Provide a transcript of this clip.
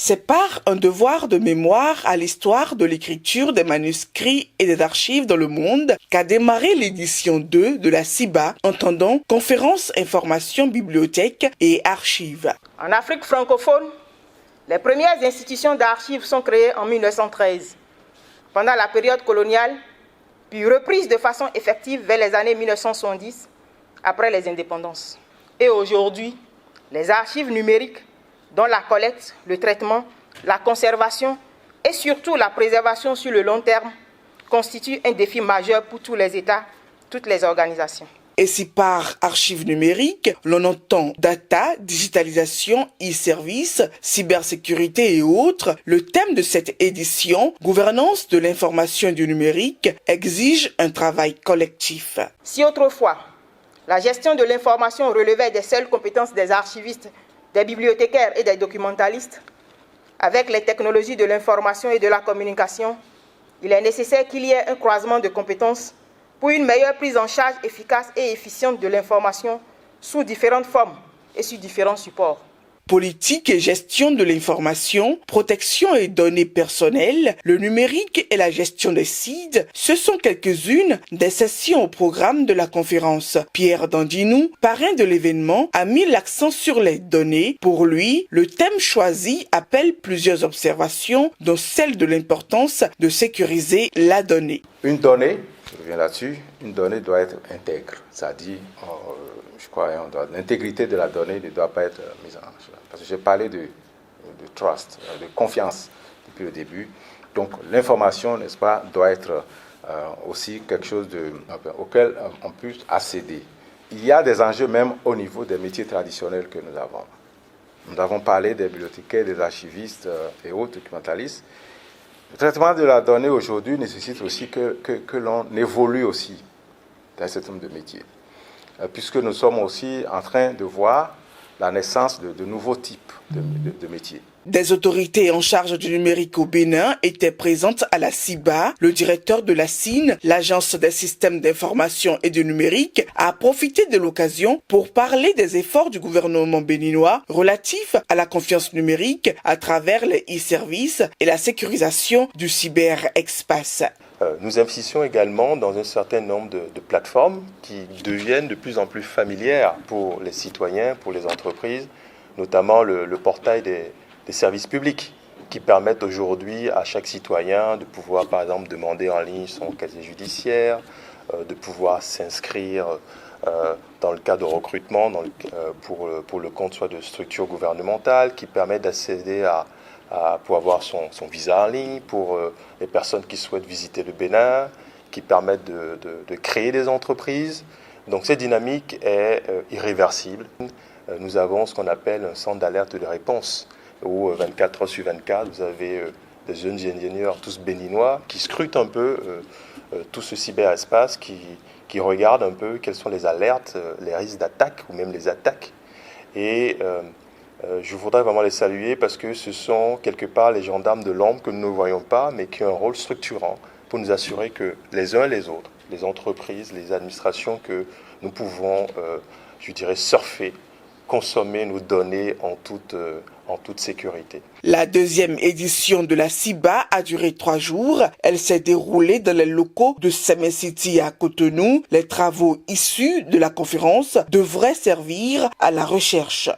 C'est par un devoir de mémoire à l'histoire de l'écriture des manuscrits et des archives dans le monde qu'a démarré l'édition 2 de la CIBA, entendant Conférence, Information, Bibliothèque et Archives. En Afrique francophone, les premières institutions d'archives sont créées en 1913, pendant la période coloniale, puis reprises de façon effective vers les années 1970, après les indépendances. Et aujourd'hui, les archives numériques, dont la collecte, le traitement, la conservation et surtout la préservation sur le long terme, constituent un défi majeur pour tous les États, toutes les organisations. Et si par archives numériques, l'on entend data, digitalisation, e-service, cybersécurité et autres, le thème de cette édition, gouvernance de l'information et du numérique, exige un travail collectif. Si autrefois, la gestion de l'information relevait des seules compétences des archivistes, des bibliothécaires et des documentalistes, avec les technologies de l'information et de la communication, il est nécessaire qu'il y ait un croisement de compétences pour une meilleure prise en charge efficace et efficiente de l'information sous différentes formes et sur différents supports. Politique et gestion de l'information, protection et données personnelles, le numérique et la gestion des sites, ce sont quelques-unes des sessions au programme de la conférence. Pierre Dandinou, parrain de l'événement, a mis l'accent sur les données. Pour lui, le thème choisi appelle plusieurs observations, dont celle de l'importance de sécuriser la donnée. Une donnée, je reviens là-dessus, une donnée doit être intègre, c'est-à-dire, je crois, l'intégrité de la donnée ne doit pas être mise en jeu. Parce que j'ai parlé de trust, de confiance depuis le début. Donc l'information, n'est-ce pas, doit être aussi quelque chose auquel on peut accéder. Il y a des enjeux même au niveau des métiers traditionnels que nous avons. Nous avons parlé des bibliothécaires, des archivistes et autres documentalistes. Le traitement de la donnée aujourd'hui nécessite aussi que l'on évolue aussi dans un certain nombre de métiers. Puisque nous sommes aussi en train de voir la naissance de nouveaux types de métiers. Des autorités en charge du numérique au Bénin étaient présentes à la CIBA. Le directeur de la CIN, l'Agence des systèmes d'information et du numérique, a profité de l'occasion pour parler des efforts du gouvernement béninois relatifs à la confiance numérique à travers les e-services et la sécurisation du cyberespace. Nous investissons également dans un certain nombre de plateformes qui deviennent de plus en plus familières pour les citoyens, pour les entreprises, notamment le portail des services publics qui permettent aujourd'hui à chaque citoyen de pouvoir par exemple demander en ligne son casier judiciaire, de pouvoir s'inscrire dans le cas de recrutement pour le compte soit de structures gouvernementales, qui permettent d'accéder pour avoir son visa en ligne, pour les personnes qui souhaitent visiter le Bénin, qui permettent de créer des entreprises. Donc cette dynamique est irréversible. Nous avons ce qu'on appelle un centre d'alerte de réponse, où 24 heures sur 24, vous avez des jeunes ingénieurs, tous béninois, qui scrutent un peu tout ce cyberespace, qui regardent un peu quelles sont les alertes, les risques d'attaque ou même les attaques. Et je voudrais vraiment les saluer parce que ce sont quelque part les gendarmes de l'ombre que nous ne voyons pas, mais qui ont un rôle structurant pour nous assurer que les uns et les autres, les entreprises, les administrations, que nous pouvons, surfer, consommer nos données en toute sécurité. La deuxième édition de la CIBA a duré 3 jours. Elle s'est déroulée dans les locaux de Semen City à Cotonou. Les travaux issus de la conférence devraient servir à la recherche.